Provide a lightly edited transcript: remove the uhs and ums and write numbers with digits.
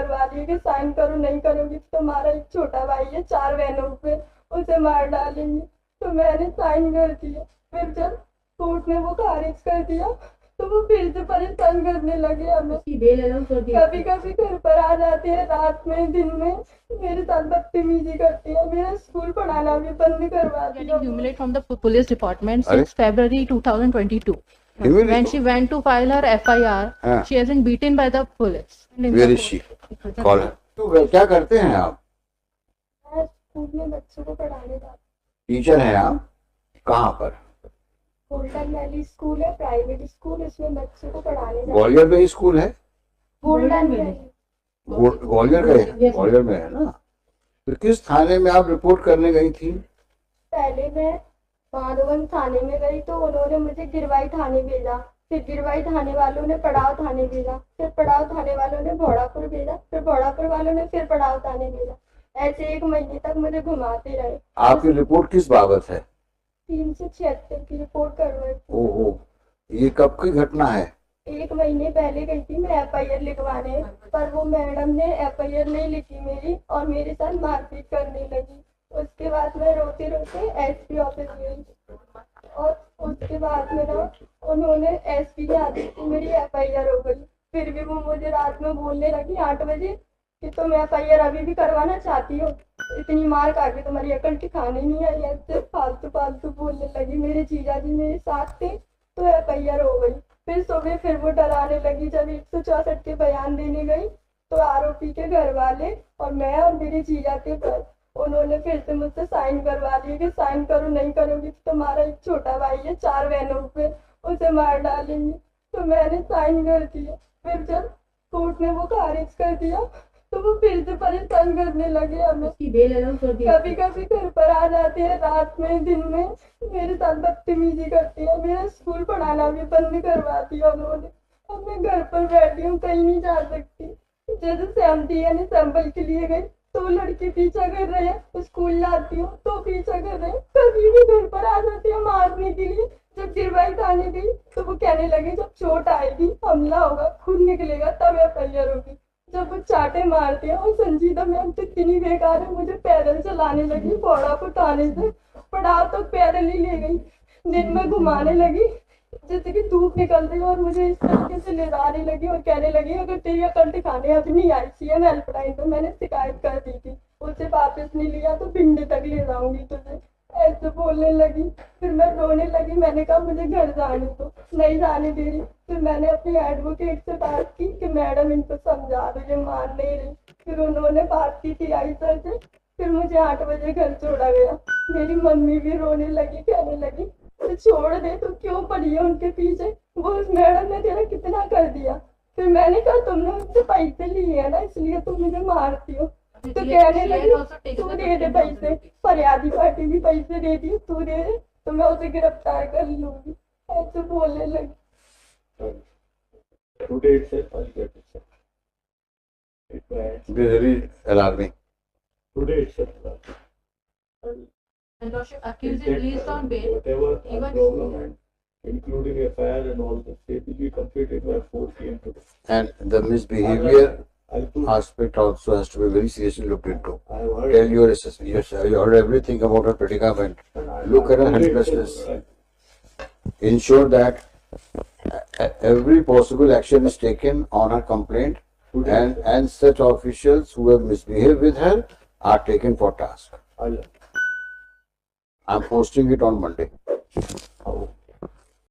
करवा ली कि साइन करो, नहीं करोगी तो तुम्हारा एक छोटा भाई है 4 बहनों पे, उसे मार डालेंगे। तो मैंने साइन कर दिया। फिर जब कोर्ट ने वो खारिज कर दिया तो वो फिर से परेशान करने लगे हमें। कभी कभी घर पर आ जाते हैं रात में, दिन में, मेरे साथ बदतमीजी करते हैं, मेरा स्कूल पढ़ाना भी बंद करवा दिया। Humiliated from the police department since February 2022. When she went to file her FIR, she has been beaten by the police. Where is she? Call her. तो क्या करते हैं आप? मैं स्कूल में बच्चों को पढ़ाने जाती हूँ। टीचर हैं आप? कहाँ पर? गोल्डन वैली स्कूल है, प्राइवेट स्कूल, इसमें बच्चों को पढ़ाने जाती हूँ। ग्वालियर में ही स्कूल है? गोल्डन वैली ग्वालियर का है? ग्वालियर में है ना? तो किस थाने में आप रिपोर्ट करने गई थी? पहले मैं माधोगंज थाने में गई तो उन्होंने मुझे गिरवाई थाने भेजा, फिर गिरवाई थाने वालों ने पड़ाव थाने भेजा, फिर पड़ाव थाने वालों ने भोड़ापुर भेजा, फिर भोड़ापुर वालों ने फिर पड़ाव थाने भेजा। ऐसे 1 महीने तक मुझे घुमाते रहे। आपकी रिपोर्ट किस बाबत है? 376 की रिपोर्ट करवाई। ओहो, ये कब की घटना है? 1 महीने पहले गई थी मैं FIR लिखवाने, पर वो मैडम ने FIR नहीं लिखी मेरी और मेरे साथ मारपीट करने लगी। उसके बाद मैं रोते रोते SP ऑफिस गई और उसके बाद में ना उन्होंने SP के आदेश से मेरी FIR हो गई। फिर भी वो मुझे रात में बोलने लगी 8 बजे कि तुम FIR अभी भी करवाना चाहती हो, इतनी मार खा के तुम्हारी अकल ठिकाने नहीं आई। ऐसे फालतू फालतू बोलने लगी। मेरे जीजा जी मेरे साथ थे तो FIR हो गई। फिर सुबह फिर वो डराने लगी। जब 164 के बयान देने गई तो आरोपी के घर वाले और मैं और मेरे जीजा थे पर उन्होंने फिर से मुझसे साइन करवा लिए कि साइन करो, नहीं करोगी तो तुम्हारा एक छोटा भाई है 4 बहनों पे, उसे मार डालेंगे। तो मैंने साइन कर दिया। फिर जब कोर्ट ने वो खारिज कर दिया तो वो फिर से परेशान करने लगे हमें। कभी कभी घर पर आ जाते हैं रात में, दिन में, मेरे साथ बदतमीजी करते हैं, मेरा स्कूल पढ़ाना भी बंद करवा दिया उन्होंने। अब मैं घर पर बैठी हूँ, कहीं नहीं जा सकती। जैसे सहमति यानी सैंपल के लिए गई तो लड़के पीछा कर रहे हैं, स्कूल जाती हूँ तो पीछा कर रहे हैं, कभी भी घर पर आ जाते हैं मारने के लिए। जब गिरवाई थाने गई तो वो कहने लगे जब चोट आएगी, हमला होगा, खून निकलेगा तब FIR होगी। जब वो चाटे मारते हैं और संजीदा मैम तो इतनी बेकार है, मुझे पैदल चलाने लगी भोड़ापुर थाने से पड़ाव तक पैदल ही ले गई। दिन में घुमाने लगी जैसे कि धूप निकल रही और मुझे इस तरीके से ले जाने लगी और कहने लगी अगर तेरी अकल ठिकाने अब नहीं आई CM हेल्पलाइन तो मैंने शिकायत कर दी थी, उसे वापस नहीं लिया तो भिंडी तक ले जाऊंगी तुझे, ऐसे बोलने लगी। फिर मैं रोने लगी। मैंने कहा मुझे घर जाने दो, नहीं जाने दे रही। फिर मैंने अपनी एडवोकेट से बात की कि मैडम इनको समझा दो, ये मान नहीं रही। फिर उन्होंने बात की TI सर से। फिर मुझे 8 बजे घर छोड़ा गया। मेरी मम्मी भी रोने लगी, कहने लगी तो छोड़ दे, तो क्यों पड़ी है उनके पीछे, वो उस मैडम ने तेरा कितना कर दिया। फिर मैंने कहा तुमने मुझसे पैसे लिए है ना इसलिए तुम मुझे मारती हो। तो कहने लगी तू दे दे पैसे, फरियादी पार्टी भी पैसे दे दी, तू दे दे तो मैं उसे गिरफ्तार कर लूंगी, ऐसे बोलने लगी। Today itself, I'll get it. It was Very alarming. today itself. And Lordship accused is released on bail. Whatever Even- problem and including FIR and all this, it will be completed by 4 PM today. And the misbehavior I'll put, aspect also has to be very seriously looked into. I've heard. Tell your assessment. Yes, you heard everything about her predicament. Look at her helplessness. Ensure that every possible action is taken on her complaint, and such officials who have misbehaved with her are taken for task. I'll I'm posting it on Monday.